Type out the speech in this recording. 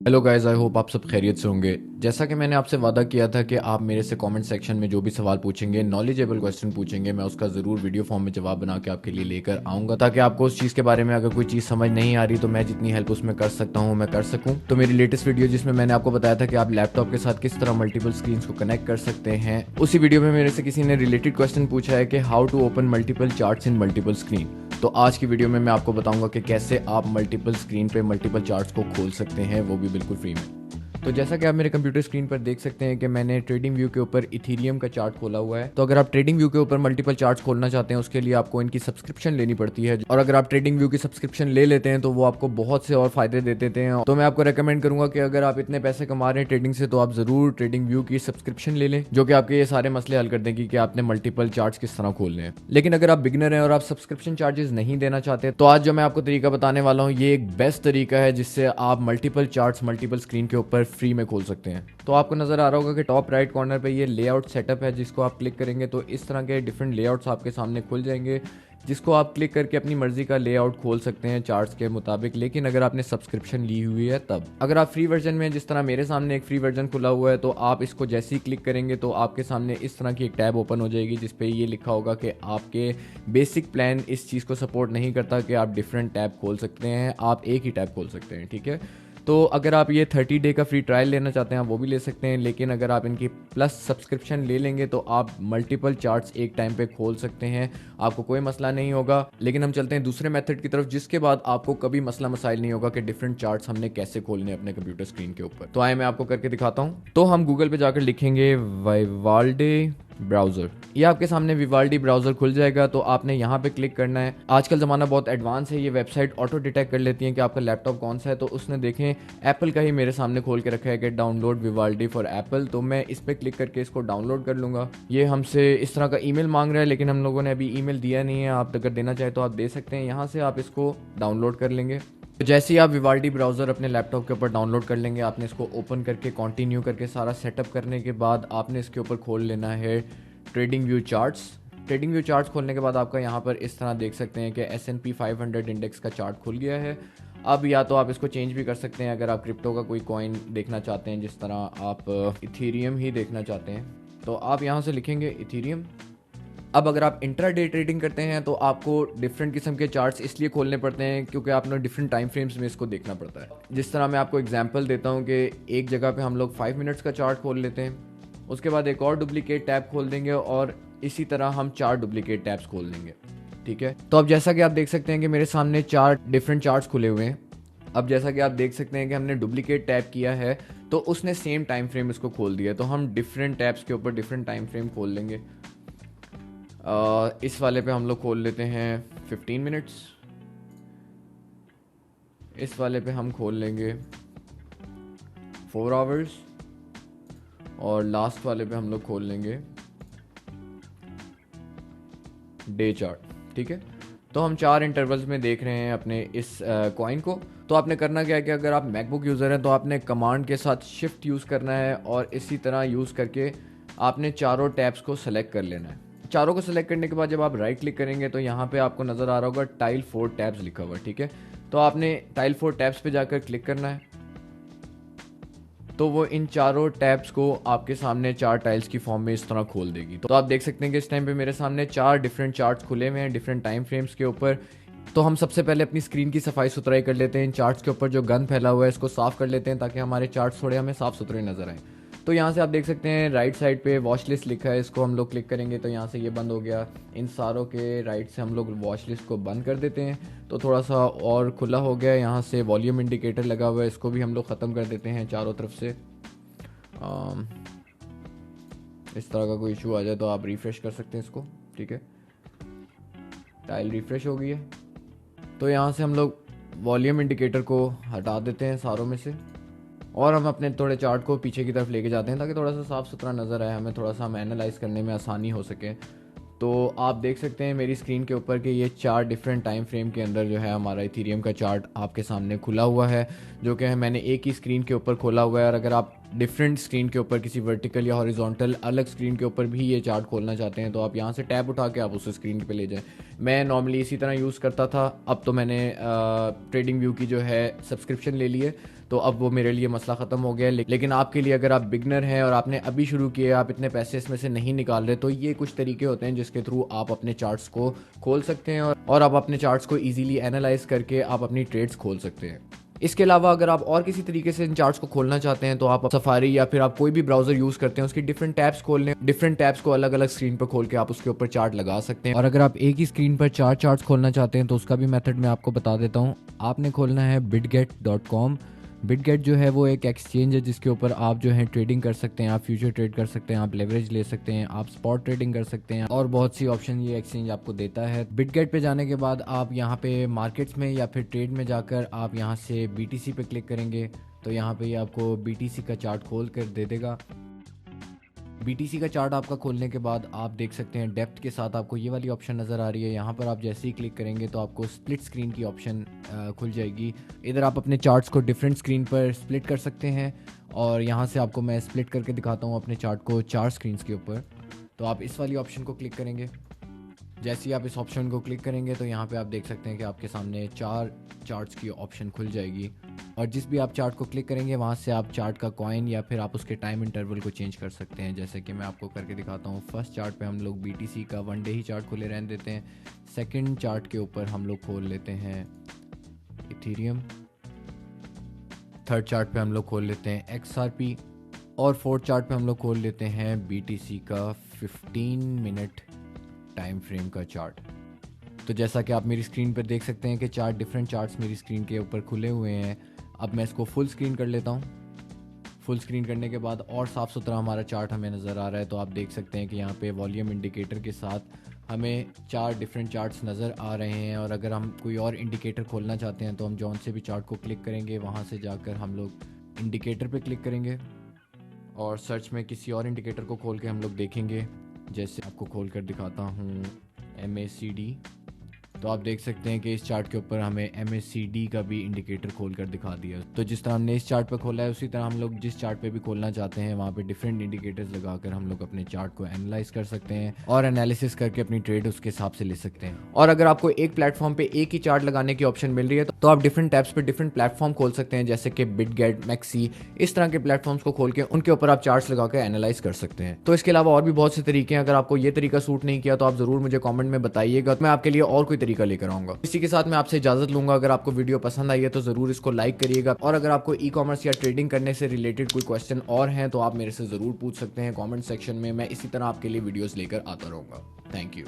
Hello guys, I hope आप सब खैरियत से होंगे। जैसा कि मैंने आपसे वादा किया था कि आप मेरे से कमेंट सेक्शन में जो भी सवाल पूछेंगे, नॉलेजेबल क्वेश्चन पूछेंगे, मैं उसका ज़रूर वीडियो फॉर्म में जवाब बना के आपके लिए लेकर आऊँगा, ताकि आपको उस चीज़ के बारे में अगर कोई चीज़ समझ नहीं आ रही तो मैं जितनी हेल्प उसमें कर सकता हूँ मैं कर सकूँ। तो मेरी लेटेस्ट वीडियो जिसमें मैंने आपको बताया था कि आप लैपटॉप के साथ किस तरह मल्टीपल स्क्रीन को कनेक्ट कर सकते हैं, उसी वीडियो में मेरे से किसी ने रिलेटेड क्वेश्चन पूछा है कि how to open multiple charts in multiple screen. तो आज की वीडियो में मैं आपको बताऊंगा कि कैसे आप मल्टीपल स्क्रीन पे मल्टीपल चार्ट्स को खोल सकते हैं, वो भी बिल्कुल फ्री में। तो जैसा कि आप मेरे कंप्यूटर स्क्रीन पर देख सकते हैं कि मैंने ट्रेडिंग व्यू के ऊपर इथीरियम का चार्ट खोला हुआ है। तो अगर आप ट्रेडिंग व्यू के ऊपर मल्टीपल चार्ट्स खोलना चाहते हैं उसके लिए आपको इनकी सब्सक्रिप्शन लेनी पड़ती है, और अगर आप ट्रेडिंग व्यू की सब्सक्रिप्शन ले लेते हैं तो वो आपको बहुत से और फायदे दे देते हैं। तो मैं आपको रेकमेंड करूंगा कि अगर आप इतने पैसे कमा रहे हैं ट्रेडिंग से तो आप जरूर ट्रेडिंग व्यू की सब्सक्रिप्शन ले लें, जो कि आपके ये सारे मसले हल कर देंगी कि आपने मल्टीपल चार्ट्स किस तरह खोलने हैं। लेकिन अगर आप बिगनर हैं और आप सब्सक्रिप्शन चार्जेस नहीं देना चाहते तो आज जो मैं आपको तरीका बताने वाला हूँ ये एक बेस्ट तरीका है जिससे आप मल्टीपल चार्ट्स मल्टीपल स्क्रीन के ऊपर फ्री में खोल सकते हैं। तो आपको नजर आ रहा होगा कि टॉप राइट कॉर्नर पे ये लेआउट सेटअप है, जिसको आप क्लिक करेंगे तो इस तरह के डिफरेंट लेआउट्स आपके सामने खुल जाएंगे, जिसको आप क्लिक करके अपनी मर्जी का लेआउट खोल सकते हैं चार्ट्स के मुताबिक। लेकिन अगर आपने सब्सक्रिप्शन ली हुई है तब, अगर आप फ्री वर्जन में, जिस तरह मेरे सामने एक फ्री वर्जन खुला हुआ है, तो आप इसको जैसे ही क्लिक करेंगे तो आपके सामने इस तरह की एक टैब ओपन हो जाएगी जिसपे ये लिखा होगा कि आपके बेसिक प्लान इस चीज़ को सपोर्ट नहीं करता कि आप डिफरेंट टैब खोल सकते हैं, आप एक ही टैब खोल सकते हैं। ठीक है, तो अगर आप ये 30 डे का फ्री ट्रायल लेना चाहते हैं आप वो भी ले सकते हैं, लेकिन अगर आप इनकी प्लस सब्सक्रिप्शन ले लेंगे तो आप मल्टीपल चार्ट्स एक टाइम पे खोल सकते हैं, आपको कोई मसला नहीं होगा। लेकिन हम चलते हैं दूसरे मेथड की तरफ, जिसके बाद आपको कभी मसला मसाइल नहीं होगा कि डिफरेंट चार्ट्स हमने कैसे खोलने अपने कंप्यूटर स्क्रीन के ऊपर। तो आए मैं आपको करके दिखाता हूँ। तो हम गूगल पे जाकर लिखेंगे वाइवाल्डे ब्राउज़र, ये आपके सामने विवाल्डी ब्राउज़र खुल जाएगा। तो आपने यहाँ पे क्लिक करना है। आजकल ज़माना बहुत एडवांस है, ये वेबसाइट ऑटो डिटेक्ट कर लेती है कि आपका लैपटॉप कौन सा है। तो उसने देखें एप्पल का ही मेरे सामने खोल के रखा है कि डाउनलोड विवाल्डी फॉर एप्पल, तो मैं इस पर क्लिक करके इसको डाउनलोड कर लूँगा। ये हमसे इस तरह का ईमेल मांग रहा है, लेकिन हम लोगों ने अभी ईमेल दिया नहीं है। आप अगर देना चाहे तो आप दे सकते हैं, यहाँ से आप इसको डाउनलोड कर लेंगे। तो जैसे ही आप विवाल्डी ब्राउज़र अपने लैपटॉप के ऊपर डाउनलोड कर लेंगे, आपने इसको ओपन करके कंटिन्यू करके सारा सेटअप करने के बाद आपने इसके ऊपर खोल लेना है trading view charts. Trading view charts खोलने के बाद आपका यहाँ पर इस तरह देख सकते हैं कि S&P 500 इंडेक्स का चार्ट खुल गया है। अब या तो आप इसको चेंज भी कर सकते हैं अगर आप क्रिप्टो का कोई कॉइन देखना चाहते हैं, जिस तरह आप इथीरियम ही देखना चाहते हैं तो आप यहाँ से लिखेंगे इथीरियम। अब अगर आप इंट्राडे ट्रेडिंग करते हैं तो आपको डिफरेंट किस्म के चार्ट्स इसलिए खोलने पड़ते हैं क्योंकि आपने डिफरेंट टाइम फ्रेम्स में इसको देखना पड़ता है। जिस तरह मैं आपको एग्जांपल देता हूँ कि एक जगह पे हम लोग 5 मिनट्स का चार्ट खोल लेते हैं, उसके बाद एक और डुप्लीकेट टैब खोल देंगे और इसी तरह हम 4 डुप्लीकेट टैब्स खोल देंगे। ठीक है, तो अब जैसा कि आप देख सकते हैं कि मेरे सामने 4 डिफरेंट चार्ट्स खुले हुए हैं। अब जैसा कि आप देख सकते हैं कि हमने डुप्लीकेट टैब किया है तो उसने सेम टाइम फ्रेम इसको खोल दिया, तो हम डिफरेंट टैब्स के ऊपर डिफरेंट टाइम फ्रेम खोल लेंगे। इस वाले पे हम लोग खोल लेते हैं 15 मिनट्स, इस वाले पे हम खोल लेंगे 4 आवर्स, और लास्ट वाले पे हम लोग खोल लेंगे डे चार्ट। ठीक है, तो हम 4 इंटरवल्स में देख रहे हैं अपने इस कॉइन को। तो आपने करना क्या है कि अगर आप मैकबुक यूज़र हैं तो आपने कमांड के साथ शिफ्ट यूज़ करना है और इसी तरह यूज़ करके आपने चारों टैब्स को सेलेक्ट कर लेना है। चारों को सेलेक्ट करने के बाद जब आप राइट क्लिक करेंगे तो यहाँ पे आपको नज़र आ रहा होगा टाइल 4 टैब्स लिखा हुआ। ठीक है, तो आपने टाइल 4 टैब्स पे जाकर क्लिक करना है, तो वो इन चारों टैब्स को आपके सामने 4 टाइल्स की फॉर्म में इस तरह खोल देगी। तो आप देख सकते हैं कि इस टाइम पे मेरे सामने 4 डिफरेंट चार्ट्स खुले हुए हैं डिफरेंट टाइम फ्रेम्स के ऊपर। तो हम सबसे पहले अपनी स्क्रीन की सफाई सुथराई कर लेते हैं, इन चार्ट्स के ऊपर जो गंद फैला हुआ है इसको साफ कर लेते हैं ताकि हमारे चार्ट्स थोड़े हमें साफ सुथरे नजर आए। तो यहाँ से आप देख सकते हैं राइट साइड पे वॉच लिस्ट लिखा है, इसको हम लोग क्लिक करेंगे तो यहाँ से ये बंद हो गया। इन सारों के राइट से हम लोग वॉच लिस्ट को बंद कर देते हैं, तो थोड़ा सा और खुला हो गया। यहाँ से वॉल्यूम इंडिकेटर लगा हुआ है, इसको भी हम लोग ख़त्म कर देते हैं चारों तरफ से। इस तरह का कोई इशू आ जाए तो आप रिफ़्रेश कर सकते हैं इसको। ठीक है, टाइल रिफ़्रेश हो गई है, तो यहाँ से हम लोग वॉल्यूम इंडिकेटर को हटा देते हैं सारों में से, और हम अपने थोड़े चार्ट को पीछे की तरफ लेके जाते हैं ताकि थोड़ा सा साफ़ सुथरा नज़र आए, हमें थोड़ा सा हम एनालाइज करने में आसानी हो सके। तो आप देख सकते हैं मेरी स्क्रीन के ऊपर कि ये 4 डिफरेंट टाइम फ्रेम के अंदर जो है हमारा इथीरियम का चार्ट आपके सामने खुला हुआ है, जो कि मैंने एक ही स्क्रीन के ऊपर खोला हुआ है। और अगर आप डिफरेंट स्क्रीन के ऊपर किसी वर्टिकल या हॉरिजॉन्टल अलग स्क्रीन के ऊपर भी ये चार्ट खोलना चाहते हैं तो आप यहाँ से टैब उठा के आप उस स्क्रीन पे ले जाएं। मैं नॉर्मली इसी तरह यूज़ करता था, अब तो मैंने ट्रेडिंग व्यू की जो है सब्सक्रिप्शन ले ली है, तो अब वो मेरे लिए मसला ख़त्म हो गया है। लेकिन आपके लिए अगर आप बिगनर हैं और आपने अभी शुरू किया, आप इतने पैसे इसमें से नहीं निकाल रहे, तो ये कुछ तरीके होते हैं जिसके थ्रू आप अपने चार्ट्स को खोल सकते हैं और आप अपने चार्ट्स को ईजिली एनालाइज करके आप अपनी ट्रेड्स खोल सकते हैं। इसके अलावा अगर आप और किसी तरीके से इन चार्ट्स को खोलना चाहते हैं तो आप सफारी या फिर आप कोई भी ब्राउजर यूज़ करते हैं उसकी डिफरेंट टैब्स खोल लें। डिफरेंट टैब्स को अलग अलग स्क्रीन पर खोल के आप उसके ऊपर चार्ट लगा सकते हैं। और अगर आप एक ही स्क्रीन पर चार चार्ट्स खोलना चाहते हैं तो उसका भी मेथड मैं आपको बता देता हूँ। आपने खोलना है bitget.com। बिटगेट जो है वो एक एक्सचेंज है जिसके ऊपर आप जो है ट्रेडिंग कर सकते हैं, आप फ्यूचर ट्रेड कर सकते हैं, आप लेवरेज ले सकते हैं, आप स्पॉट ट्रेडिंग कर सकते हैं और बहुत सी ऑप्शन ये एक्सचेंज आपको देता है। बिटगेट पे जाने के बाद आप यहाँ पे मार्केट्स में या फिर ट्रेड में जाकर आप यहाँ से BTC पे क्लिक करेंगे तो यहाँ पे आपको BTC का चार्ट खोल कर दे देगा। BTC का चार्ट आपका खोलने के बाद आप देख सकते हैं डेप्थ के साथ आपको ये वाली ऑप्शन नज़र आ रही है। यहाँ पर आप जैसे ही क्लिक करेंगे तो आपको स्प्लिट स्क्रीन की ऑप्शन खुल जाएगी। इधर आप अपने चार्ट्स को डिफरेंट स्क्रीन पर स्प्लिट कर सकते हैं और यहाँ से आपको मैं स्प्लिट करके दिखाता हूँ अपने चार्ट को 4 स्क्रीन्स के ऊपर। तो आप इस वाली ऑप्शन को क्लिक करेंगे। जैसे ही आप इस ऑप्शन को क्लिक करेंगे तो यहाँ पे आप देख सकते हैं कि आपके सामने 4 चार्ट्स की ऑप्शन खुल जाएगी और जिस भी आप चार्ट को क्लिक करेंगे वहाँ से आप चार्ट का कॉइन या फिर आप उसके टाइम इंटरवल को चेंज कर सकते हैं। जैसे कि मैं आपको करके दिखाता हूँ। फर्स्ट चार्ट पे हम लोग BTC का 1 डे ही चार्ट खुले रहने देते हैं। सेकंड चार्ट के ऊपर हम लोग खोल लेते हैं इथेरियम। थर्ड चार्ट पे हम लोग खोल लेते हैं XRP और फोर्थ चार्ट पे हम लोग खोल लेते हैं BTC का 15 मिनट टाइम फ्रेम का चार्ट। तो जैसा कि आप मेरी स्क्रीन पर देख सकते हैं कि 4 डिफरेंट चार्ट्स मेरी स्क्रीन के ऊपर खुले हुए हैं। अब मैं इसको फुल स्क्रीन कर लेता हूँ। फुल स्क्रीन करने के बाद और साफ़ सुथरा हमारा चार्ट हमें नज़र आ रहा है। तो आप देख सकते हैं कि यहाँ पे वॉल्यूम इंडिकेटर के साथ हमें 4 डिफरेंट चार्ट्स नज़र आ रहे हैं और अगर हम कोई और इंडिकेटर खोलना चाहते हैं तो हम जौन से भी चार्ट को क्लिक करेंगे वहाँ से जाकर हम लोग इंडिकेटर पे क्लिक करेंगे और सर्च में किसी और इंडिकेटर को खोल के हम लोग देखेंगे। जैसे आपको खोल कर दिखाता हूँ MACD। तो आप देख सकते हैं कि इस चार्ट के ऊपर हमें MACD का भी इंडिकेटर खोल कर दिखा दिया। तो जिस तरह हमने इस चार्ट पर खोला है उसी तरह हम लोग जिस चार्ट पे भी खोलना चाहते हैं वहाँ पे डिफरेंट इंडिकेटर्स लगाकर हम लोग अपने चार्ट को एनालाइज कर सकते हैं और एनालिसिस करके अपनी ट्रेड उसके हिसाब से ले सकते हैं। और अगर आपको एक प्लेटफॉर्म पे एक ही चार्ट लगाने की ऑप्शन मिल रही है तो आप डिफरेंट टैब्स पे डिफरेंट प्लेटफॉर्म खोल सकते हैं। जैसे कि बिटगेट, मैक्सी, इस तरह के प्लेटफॉर्म्स को खोल के उनके ऊपर आप चार्ट्स लगाकर एनालाइज कर सकते हैं। तो इसके अलावा और भी बहुत से तरीके हैं। अगर आपको ये तरीका सूट नहीं किया तो आप जरूर मुझे कॉमेंट में बताइएगा, मैं आपके लिए और कोई तरीका लेकर आऊंगा। इसी के साथ मैं आपसे इजाजत लूंगा। अगर आपको वीडियो पसंद आई है तो जरूर इसको लाइक करिएगा और अगर आपको ई-कॉमर्स या ट्रेडिंग करने से रिलेटेड कोई क्वेश्चन और हैं तो आप मेरे से जरूर पूछ सकते हैं कमेंट सेक्शन में। मैं इसी तरह आपके लिए वीडियोस लेकर आता रहूंगा। Thank you.